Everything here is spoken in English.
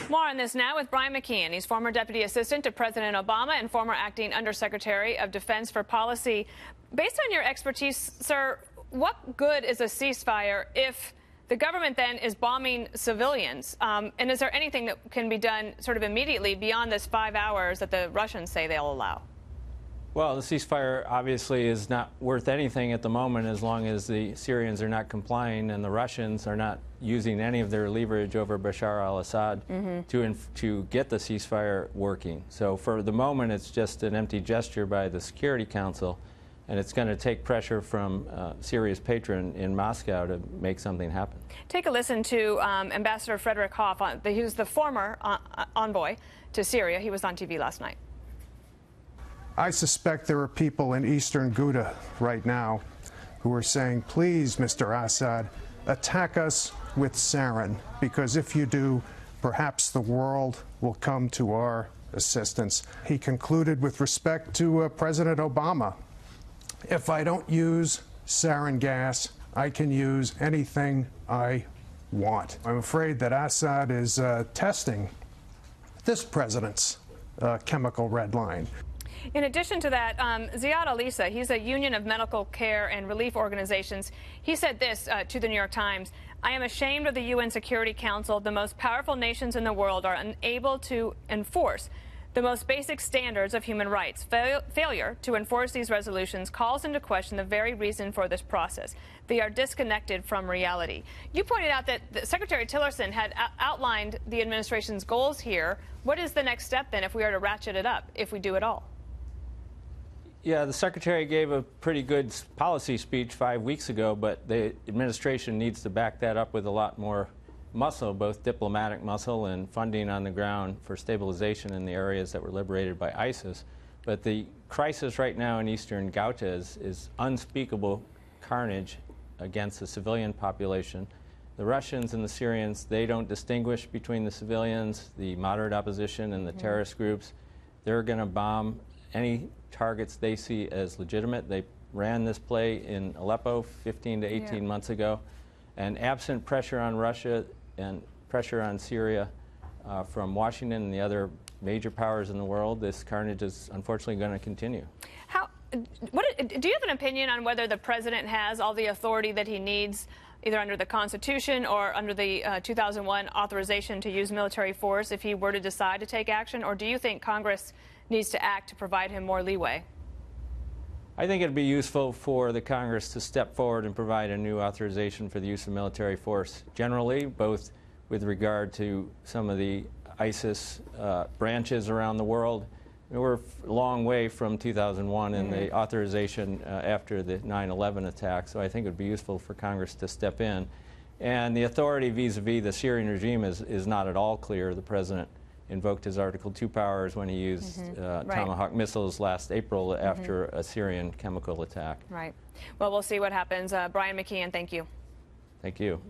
More on this now with Brian McKeon. He's former Deputy Assistant to President Obama and former Acting Undersecretary of Defense for Policy. Based on your expertise, sir, what good is a ceasefire if the government then is bombing civilians? And is there anything that can be done sort of immediately beyond this 5 hours that the Russians say they'll allow? Well, the ceasefire obviously is not worth anything at the moment as long as the Syrians are not complying and the Russians are not using any of their leverage over Bashar al-Assad to get the ceasefire working. So for the moment, it's just an empty gesture by the Security Council, and it's going to take pressure from Syria's patron in Moscow to make something happen. Take a listen to Ambassador Frederick Hoff. He was the former envoy to Syria. He was on TV last night. I suspect there are people in eastern Ghouta right now who are saying, please, Mr. Assad, attack us with sarin, because if you do, perhaps the world will come to our assistance. He concluded with respect to President Obama, if I don't use sarin gas, I can use anything I want. I'm afraid that Assad is testing this president's chemical red line. In addition to that, Ziad Alisa, he's a union of medical care and relief organizations. He said this to the New York Times: I am ashamed of the UN Security Council. The most powerful nations in the world are unable to enforce the most basic standards of human rights. Failure to enforce these resolutions calls into question the very reason for this process. They are disconnected from reality. You pointed out that Secretary Tillerson had outlined the administration's goals here. What is the next step then if we are to ratchet it up, if we do it all? Yeah, the Secretary gave a pretty good policy speech 5 weeks ago, but the administration needs to back that up with a lot more muscle, both diplomatic muscle and funding on the ground for stabilization in the areas that were liberated by ISIS. But the crisis right now in eastern Ghouta is unspeakable carnage against the civilian population. The Russians and the Syrians, they don't distinguish between the civilians, the moderate opposition, and the terrorist groups. They're going to bomb any targets they see as legitimate. They ran this play in Aleppo 15 to 18 months ago. And absent pressure on Russia and pressure on Syria from Washington and the other major powers in the world, this carnage is unfortunately going to continue. Do you have an opinion on whether the president has all the authority that he needs, either under the Constitution or under the 2001 authorization to use military force, if he were to decide to take action? Or do you think Congress needs to act to provide him more leeway? I think it would be useful for the Congress to step forward and provide a new authorization for the use of military force generally, both with regard to some of the ISIS branches around the world. We're a long way from 2001 and the authorization after the 9/11 attack, so I think it would be useful for Congress to step in. And the authority vis-a-vis the Syrian regime is not at all clear. The president invoked his Article 2 powers when he used Tomahawk missiles last April after a Syrian chemical attack. Right. Well, we'll see what happens. Brian McKeon, thank you. Thank you.